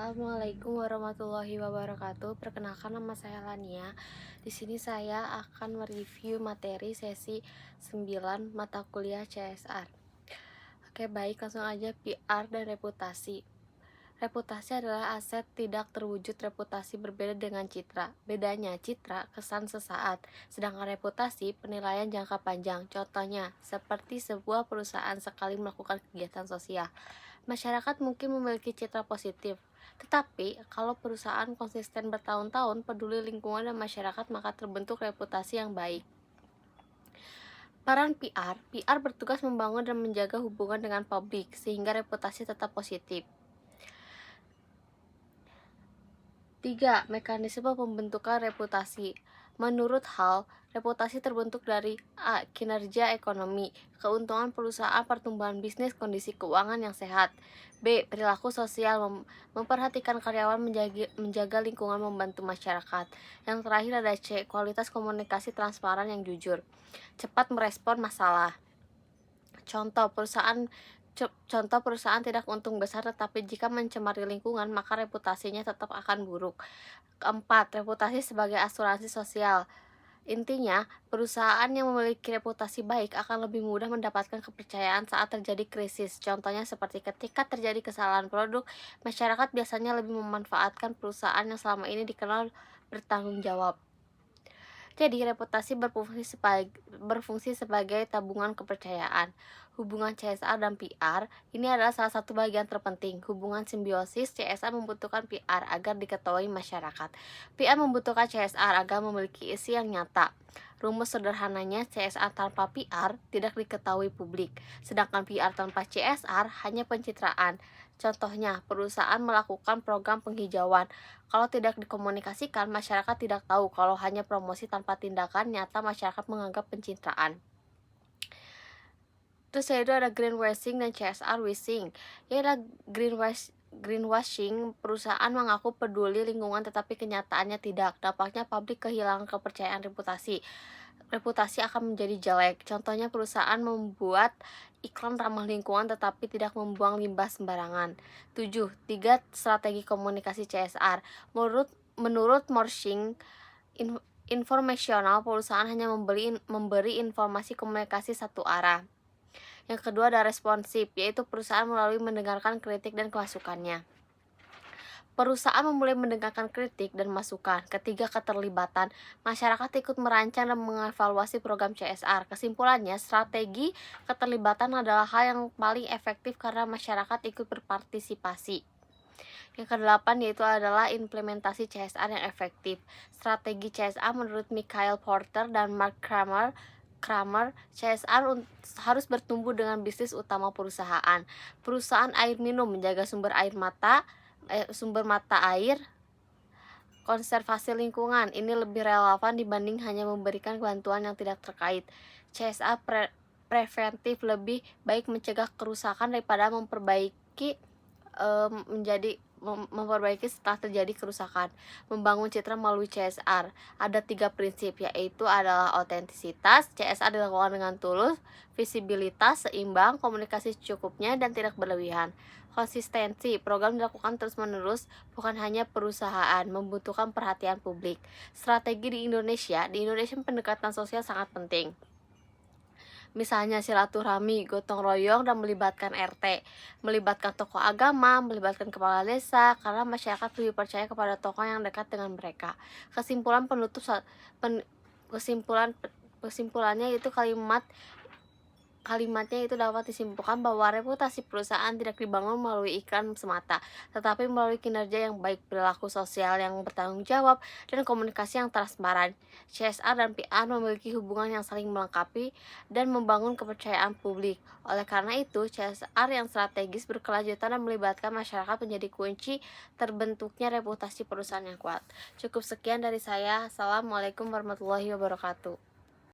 Assalamualaikum warahmatullahi wabarakatuh. Perkenalkan, nama saya Lania. Di sini saya akan mereview materi sesi 9 mata kuliah CSR. Oke, baik, langsung aja. PR dan reputasi. Reputasi adalah aset tidak terwujud. Reputasi berbeda dengan citra. Bedanya, citra kesan sesaat, sedangkan reputasi penilaian jangka panjang. Contohnya, seperti sebuah perusahaan sekali melakukan kegiatan sosial, masyarakat mungkin memiliki citra positif. Tetapi, kalau perusahaan konsisten bertahun-tahun peduli lingkungan dan masyarakat, maka terbentuk reputasi yang baik. Peran PR bertugas membangun dan menjaga hubungan dengan publik sehingga reputasi tetap positif. 3. Mekanisme pembentukan reputasi. Menurut Hall, reputasi terbentuk dari A. Kinerja ekonomi, keuntungan perusahaan, pertumbuhan bisnis, kondisi keuangan yang sehat. B. Perilaku sosial, memperhatikan karyawan, menjaga lingkungan, membantu masyarakat. Yang terakhir ada C. Kualitas komunikasi transparan yang jujur, cepat merespon masalah. Contoh perusahaan tidak untung besar, tetapi jika mencemari lingkungan, maka reputasinya tetap akan buruk. Keempat, reputasi sebagai asuransi sosial. Intinya, perusahaan yang memiliki reputasi baik akan lebih mudah mendapatkan kepercayaan saat terjadi krisis. Contohnya seperti ketika terjadi kesalahan produk, masyarakat biasanya lebih memanfaatkan perusahaan yang selama ini dikenal bertanggung jawab. Jadi, reputasi berfungsi sebagai tabungan kepercayaan. Hubungan CSR dan PR ini adalah salah satu bagian terpenting. Hubungan simbiosis, CSR membutuhkan PR agar diketahui masyarakat. PR membutuhkan CSR agar memiliki isi yang nyata. Rumus sederhananya, CSR tanpa PR tidak diketahui publik, sedangkan PR tanpa CSR hanya pencitraan. Contohnya, perusahaan melakukan program penghijauan. Kalau tidak dikomunikasikan, masyarakat tidak tahu. Kalau hanya promosi tanpa tindakan nyata, masyarakat menganggap pencitraan. Terus yaitu ada greenwashing dan CSR washing. Ya, ada greenwashing, perusahaan mengaku peduli lingkungan tetapi kenyataannya tidak. Dampaknya publik kehilangan kepercayaan reputasi. Reputasi akan menjadi jelek. Contohnya, perusahaan membuat iklan ramah lingkungan tetapi tidak membuang limbah sembarangan. 7. 3 strategi komunikasi CSR. Menurut Morshing, informasional, perusahaan hanya memberi informasi komunikasi satu arah. Yang kedua ada responsif, yaitu perusahaan melalui mendengarkan kritik dan masukannya. Perusahaan memulai mendengarkan kritik dan masukan. Ketiga, keterlibatan. Masyarakat ikut merancang dan mengevaluasi program CSR. Kesimpulannya, strategi keterlibatan adalah hal yang paling efektif karena masyarakat ikut berpartisipasi. Yang kedelapan yaitu adalah implementasi CSR yang efektif. Strategi CSR menurut Michael Porter dan Mark Kramer, CSR harus bertumbuh dengan bisnis utama perusahaan. Perusahaan air minum menjaga sumber mata air, konservasi lingkungan. Ini lebih relevan dibanding hanya memberikan bantuan yang tidak terkait. CSR preventif, lebih baik mencegah kerusakan daripada memperbaiki setelah terjadi kerusakan. Membangun citra melalui CSR ada 3 prinsip, yaitu adalah otentisitas. CSR dilakukan dengan tulus, visibilitas seimbang, komunikasi secukupnya dan tidak berlebihan. Konsistensi, program dilakukan terus-menerus, bukan hanya perusahaan, membutuhkan perhatian publik. Strategi di Indonesia pendekatan sosial sangat penting. Misalnya silaturahmi, gotong royong, dan melibatkan RT, melibatkan tokoh agama, melibatkan kepala desa, karena masyarakat lebih percaya kepada tokoh yang dekat dengan mereka. Kesimpulannya itu kalimatnya itu dapat disimpulkan bahwa reputasi perusahaan tidak dibangun melalui iklan semata, tetapi melalui kinerja yang baik, perilaku sosial yang bertanggung jawab, dan komunikasi yang transparan. CSR dan PR memiliki hubungan yang saling melengkapi dan membangun kepercayaan publik. Oleh karena itu, CSR yang strategis, berkelanjutan, dan melibatkan masyarakat menjadi kunci terbentuknya reputasi perusahaan yang kuat. Cukup sekian dari saya. Assalamualaikum warahmatullahi wabarakatuh.